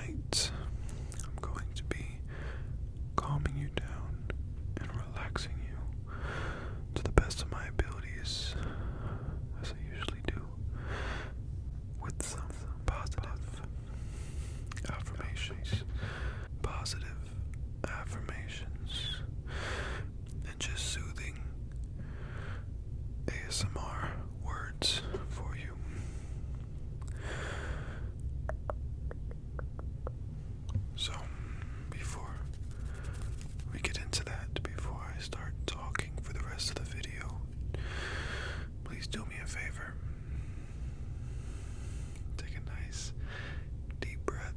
Tonight, I'm going to be calming you down and relaxing you to the best of my abilities, as I usually do, with some positive affirmations. Positive affirmations and just soothing ASMR words for you. So, before we get into that, before I start talking for the rest of the video, please do me a favor. Take a nice deep breath.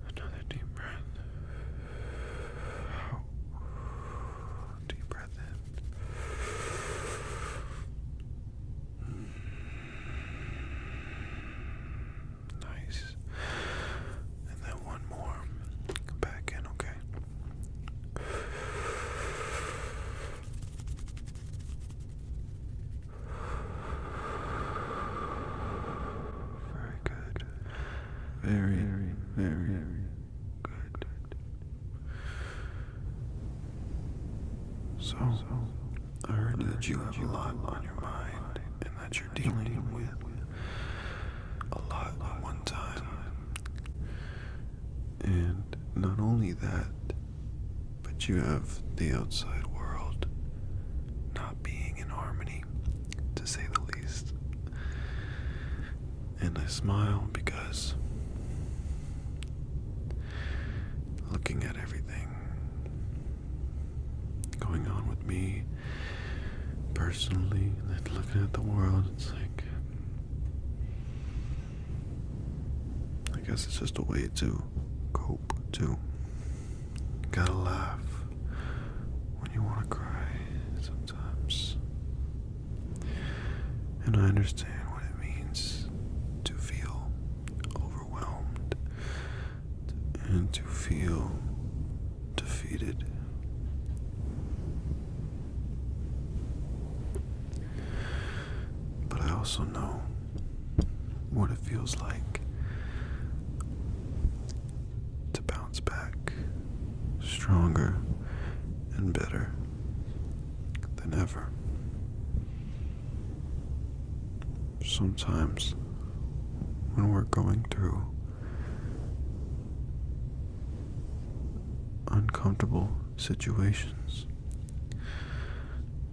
Another deep breath. Out. Deep breath in. Nice. And then one more. Come back in, okay? Very good. Very good. So, I heard that you have a lot on your mind and that you're dealing with a lot at one time. And not only that, but you have the outside world not being in harmony, to say the least. And I smile because looking at everything going on with me personally, and then looking at the world, it's like, I guess it's just a way to cope too. You gotta laugh when you want to cry sometimes. And I understand what it means to feel overwhelmed and to feel defeated. But I also know what it feels like to bounce back stronger and better than ever. Sometimes when we're going through uncomfortable situations,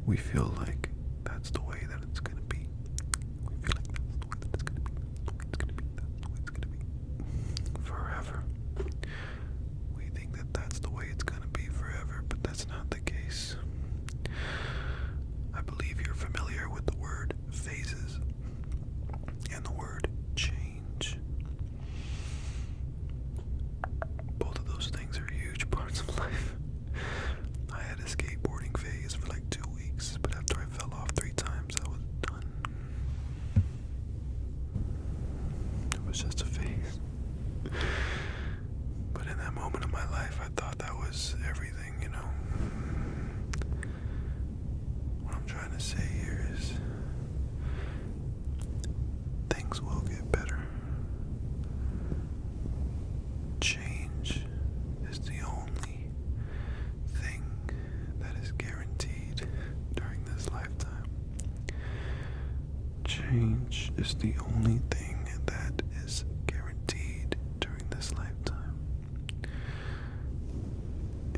we feel like that's the way that it's going to be. We feel like that's the way that it's going to be. That's the way it's going to be forever. We think that that's the way it's going to be forever, but that's not the case. I believe you're familiar with the word phases and the word change. Both of those things are huge parts of life. I had a skateboarding phase for like 2 weeks, but after I fell off 3 times, I was done. It was just a phase. But in that moment of my life, I thought that was everything, you know. What I'm trying to say here is things will get better. Change is the only thing that is guaranteed during this lifetime. Change is the only thing that is guaranteed during this lifetime.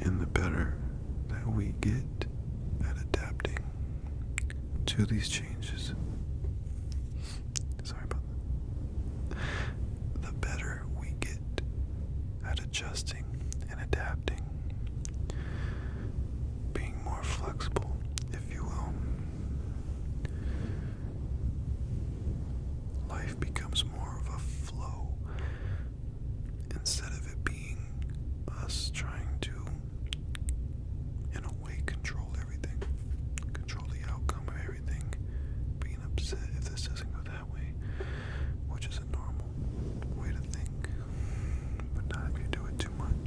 And the better that we get at adapting to these changes, sorry about that, the better we get at adjusting and adapting, being more flexible, if you will, life becomes more of a flow instead of it being us trying to, in a way, control everything, control the outcome of everything, being upset if this doesn't go that way, which is a normal way to think, but not if you do it too much.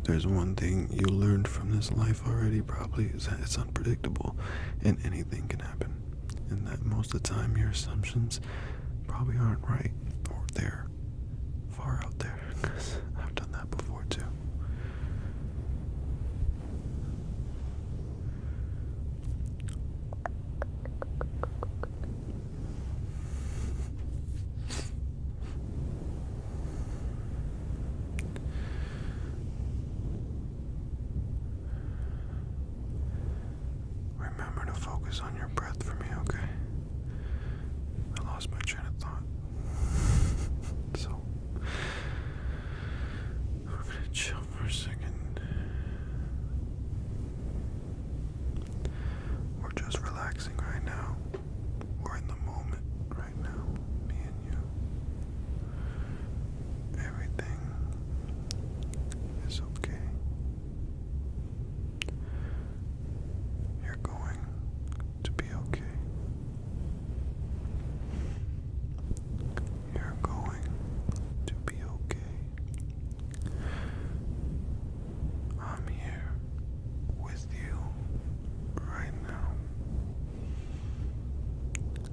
there's one thing you learned from this life already, probably, is that it's unpredictable and anything can happen. And that most of the time your assumptions probably aren't right, or they're far out there, because I've done that before too. Remember to focus on your breath for me, okay? I lost my train of thought. So, we're gonna chill for a second. We're just relaxing right now. We're in the moment right now, me and you. Everything is okay. You're going to be okay. You're going to be okay. I'm here with you right now.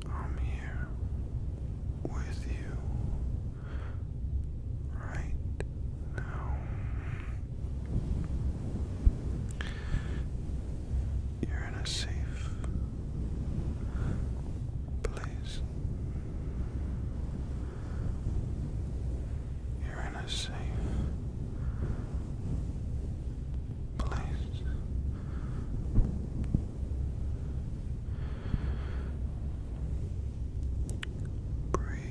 I'm here with you right now. You're in a safe place. You're in a safe place. Breathe.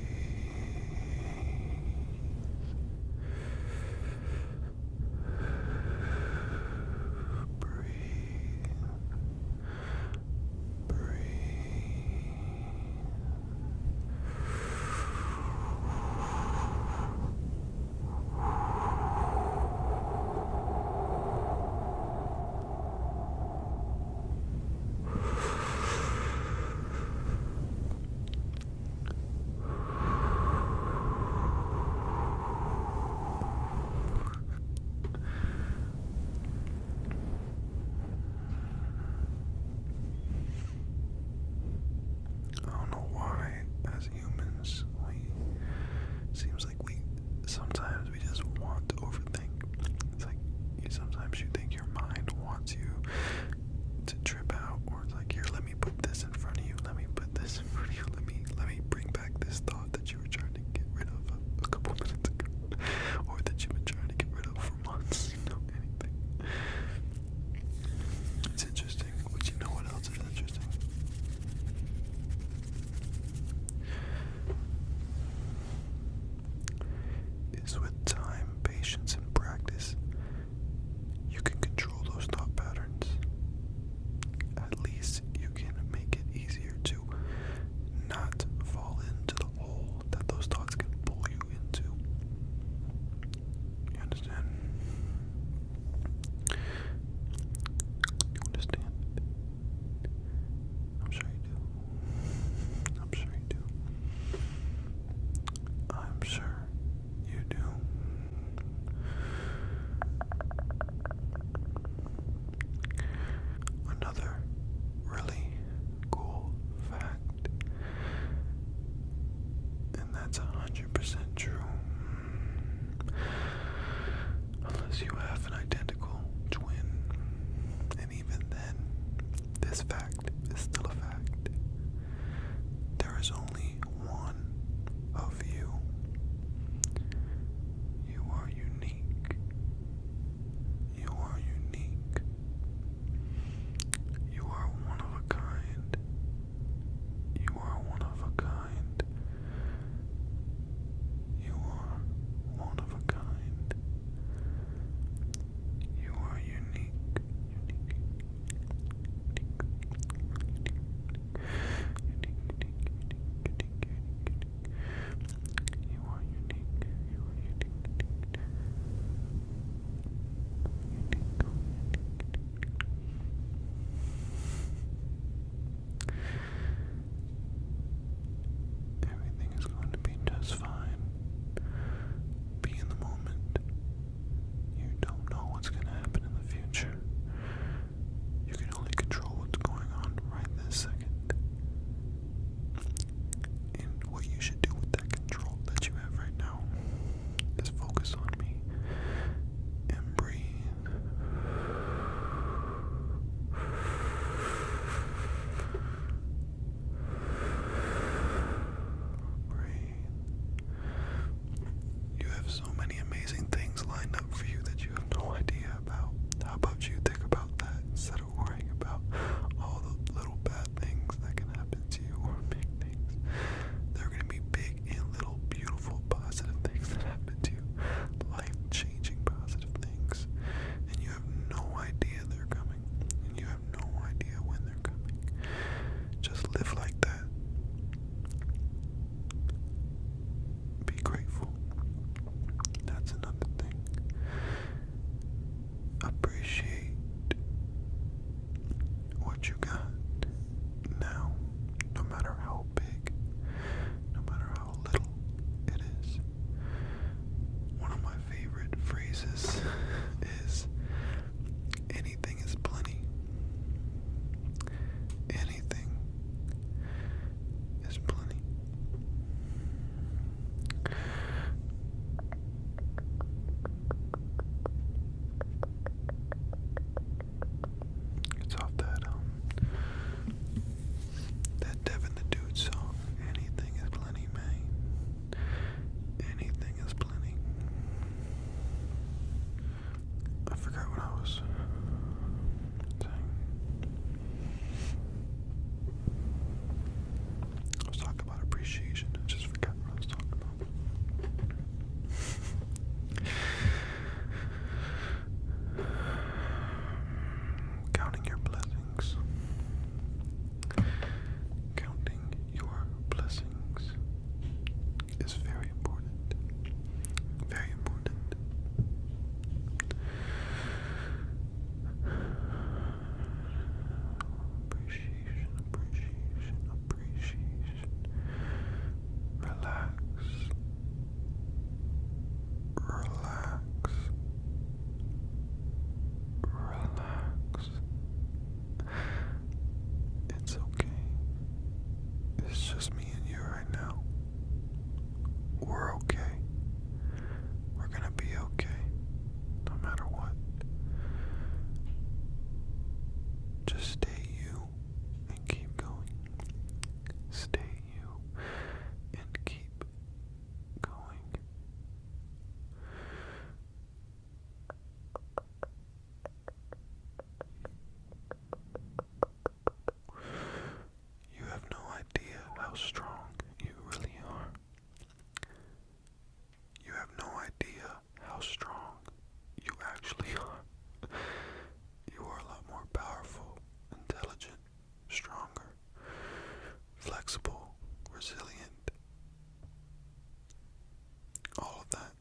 I don't know why, as humans, seems like sometimes we just want to overthink. It's like, sometimes you think your mind wants you to trip out, or it's like, here, let me put this in front of you, let me put this in front of you, let me bring back this thought that you were trying to get rid of a couple minutes ago, or that you've been trying to get rid of for months, anything. It's interesting, but you know what else is interesting? Is with time, patience, and practice, you can control those thought patterns. At least you can make it easier to not fall into the hole that those thoughts can pull you into. You understand? You understand? I'm sure you do. I'm sure you do. I'm sure you do. Another really cool fact, and that's 100% true, unless you have an identical twin, and even then, this fact is still a fact. There is only one of you. You are unique. You are unique. You are one of a kind. You are one of a kind. You are one of a kind. You are unique. Unique. Just stay you and keep going. Stay you and keep going. You have no idea how strong you really are. You have no idea how strong you actually are. You are a lot more powerful, intelligent, stronger, flexible, resilient. All of that.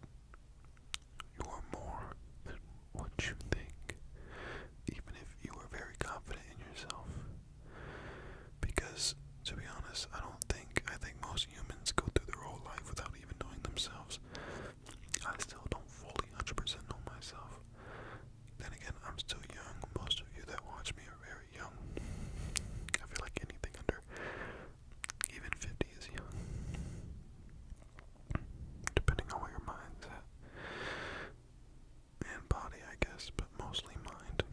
You are more than what you think, even if you are very confident in yourself. Because, to be honest, I think most humans go through their whole life without even knowing themselves. I still don't fully 100% know myself. Then again, I'm still young. Most of you that watch me are very young. I feel like anything under even 50 is young. Depending on where your mind's at. And body, I guess, but mostly mind.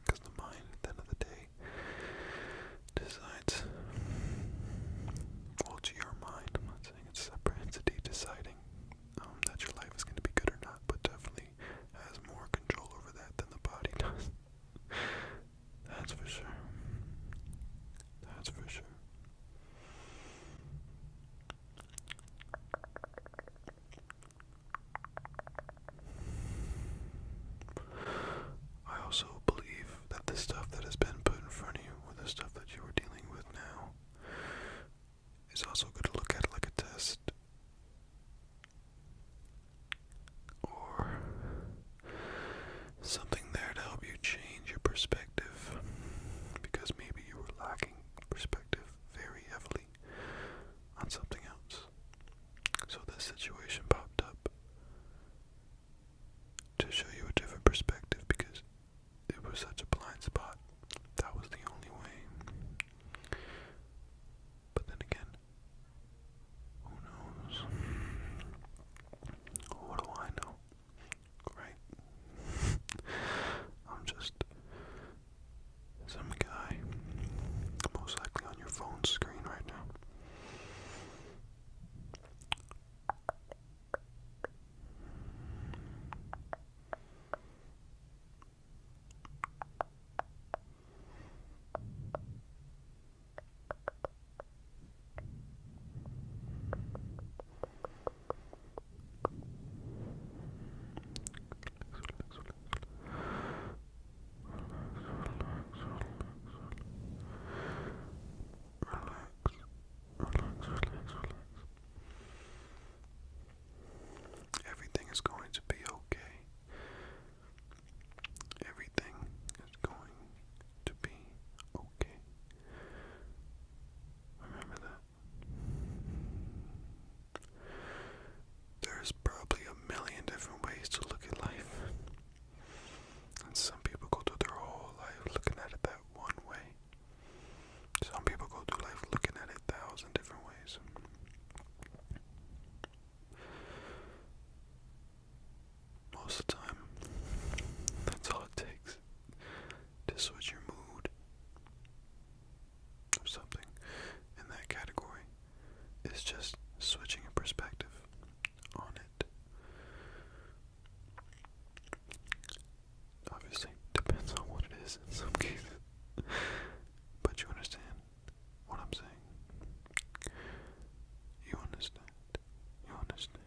Because the mind, at the end of the day, decides, well, to your mind, I'm not saying it's a separate entity deciding that your life is going to be good or not, but definitely has more control over that than the body does. That's for sure. That's for sure. I also believe that the stuff that has been put in front of you, or the stuff that you are dealing with now, is also good to look at like a test. Or something there to help you change your perspective. Because maybe you were lacking perspective very heavily on something else. So this situation popped up to show you a different perspective because it was such a blind spot. That was the only way. But then again, who knows? What do I know? Right? I'm just some guy, most likely on your phone screen right now. Everything is going to be okay. Everything is going to be okay. Remember that. There's probably a million different ways to look at life. And some people go through their whole life looking at it that one way. Some people go through life looking at it 1,000 different ways. Most of the time, that's all it takes to switch your mood or something in that category. It's just switching a perspective on it. Obviously, depends on what it is in some cases. But you understand what I'm saying. You understand. You understand.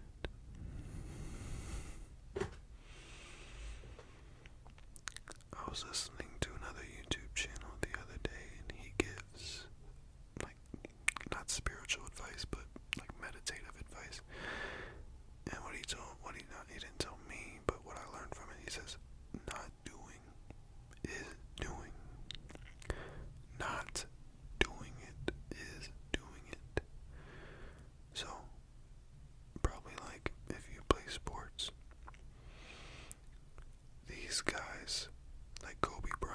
I was listening to another YouTube channel the other day, and he gives, like, not spiritual advice, but like meditative advice. And he didn't tell me, but what I learned from it, he says, not doing is doing. Not doing it is doing it. So, probably like if you play sports, these guys, like Kobe Bryant,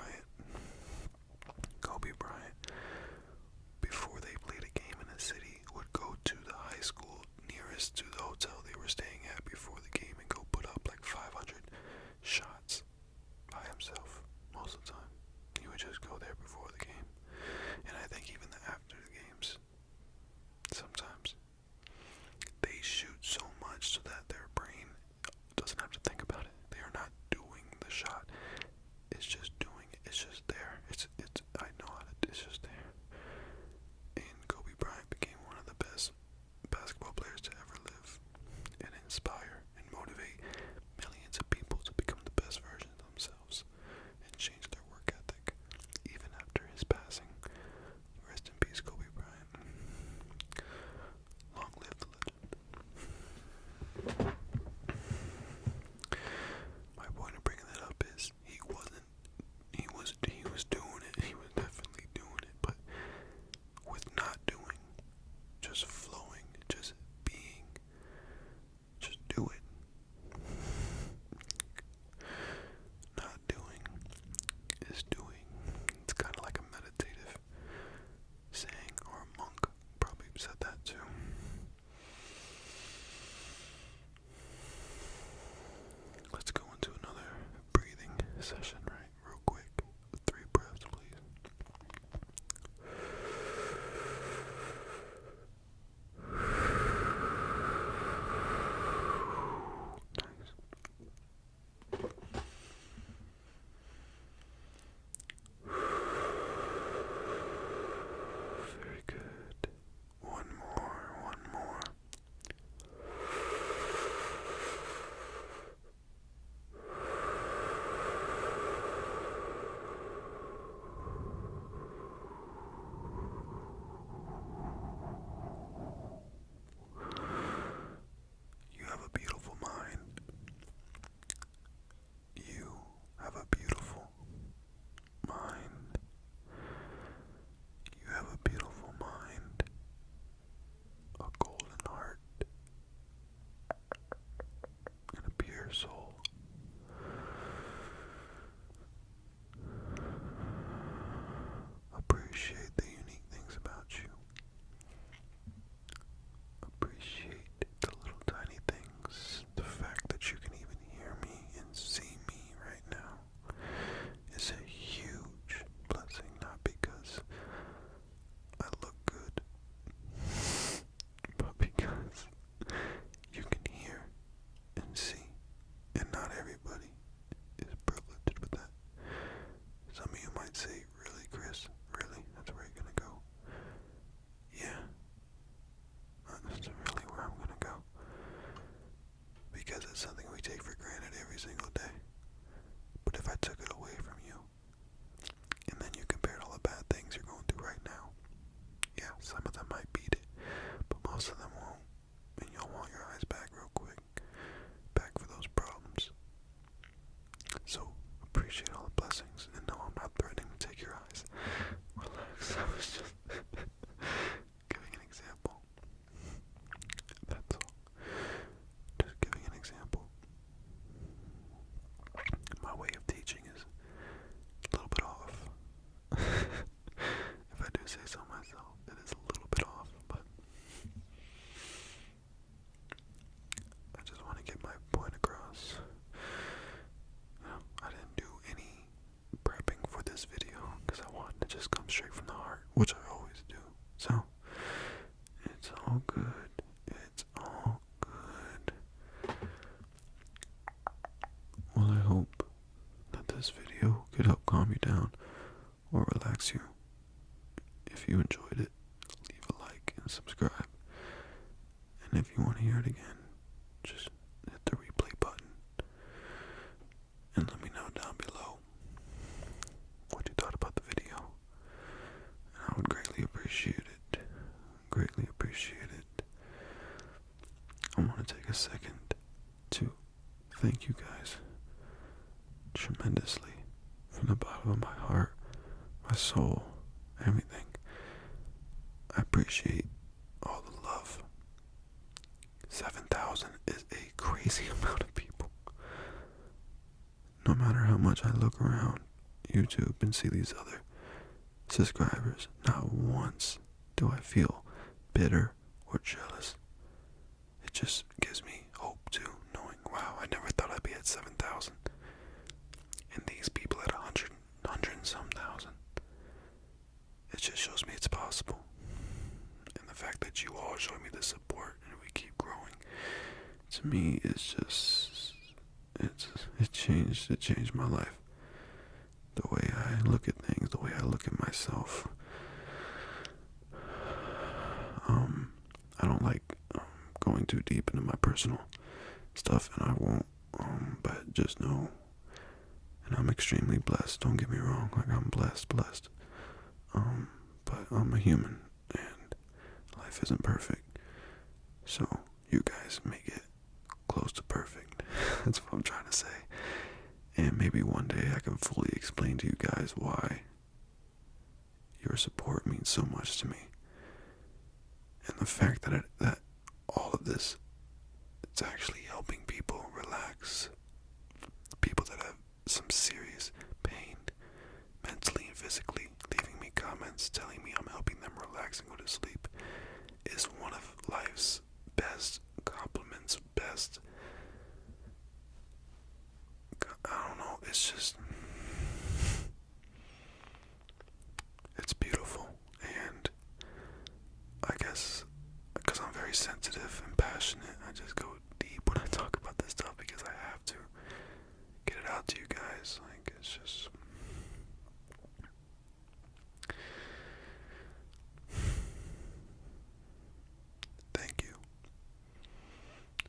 soul. Appreciate the unique things about you. Appreciate the little tiny things. The fact that you can even hear me and see me right now is a huge blessing, not because I look good, but because you can hear and see, and not everybody is privileged with that. Some of you might say, really, Chris? Really? That's where you're gonna go? Yeah. That's really where I'm gonna go. Because it's something we take for granted every single day. But if I took it away from you, and then you compared all the bad things you're going through right now, yeah, some of them might beat it, but most of them won't. And you'll want your eyes back real quick. Back for those problems. So, appreciate all the blessings. And no, I'm not threatening to take your eyes. Relax. I was just giving an example. That's all. Just giving an example. My way of teaching is a little bit off. If I do say so myself, it is a little bit off, but I just want to get my point across. You know, I didn't do any prepping for this video because I wanted to just come straight from the heart, which I always do. So, it's all good. It's all good. Well, I hope that this video could help calm you down or relax you. If you enjoyed it, leave a like and subscribe. And if you want to hear it again, just hit the replay button. And let me know down below what you thought about the video. And I would greatly appreciate it. Greatly appreciate it. I want to take a second to thank you guys tremendously from the bottom of my heart, my soul, everything. I appreciate all the love. 7,000 is a crazy amount of people. No matter how much I look around YouTube and see these other subscribers, not once do I feel bitter or jealous. It just gives me hope too, knowing, wow, I never thought I'd be at 7,000. And these people at 100 and some thousand. It just shows me it's possible. And the fact that you all show me the support and we keep growing, to me, it's just, it changed my life. The way I look at things, the way I look at myself. I don't like going too deep into my personal stuff, and I won't, but just know, and I'm extremely blessed, don't get me wrong, like I'm blessed, but I'm a human, and life isn't perfect, so you guys make it close to perfect. That's what I'm trying to say, and maybe one day I can fully explain to you guys why your support means so much to me, and the fact that all of this, it's actually helping people relax, people that have some serious pain, mentally and physically, leaving me comments telling me I'm helping them relax and go to sleep, is one of life's best compliments, best, I don't know, it's just, it's beautiful, and I guess, because I'm very sensitive and passionate, I just go deep when I talk about this stuff, because I have to get it out to you guys, like, it's just, thank you.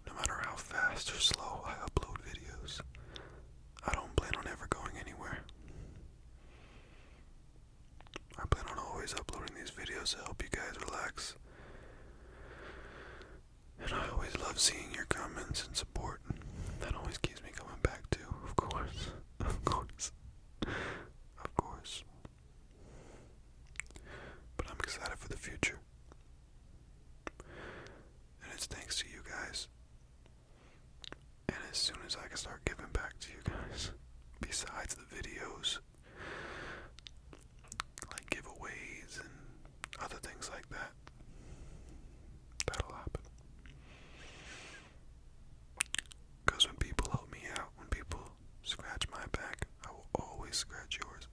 No matter how fast or slow I upload videos, I don't plan on ever going anywhere. I plan on always uploading these videos to help you guys relax. And I always love seeing your comments and support. That always keeps me coming back too, of course. Of course. scratch yours.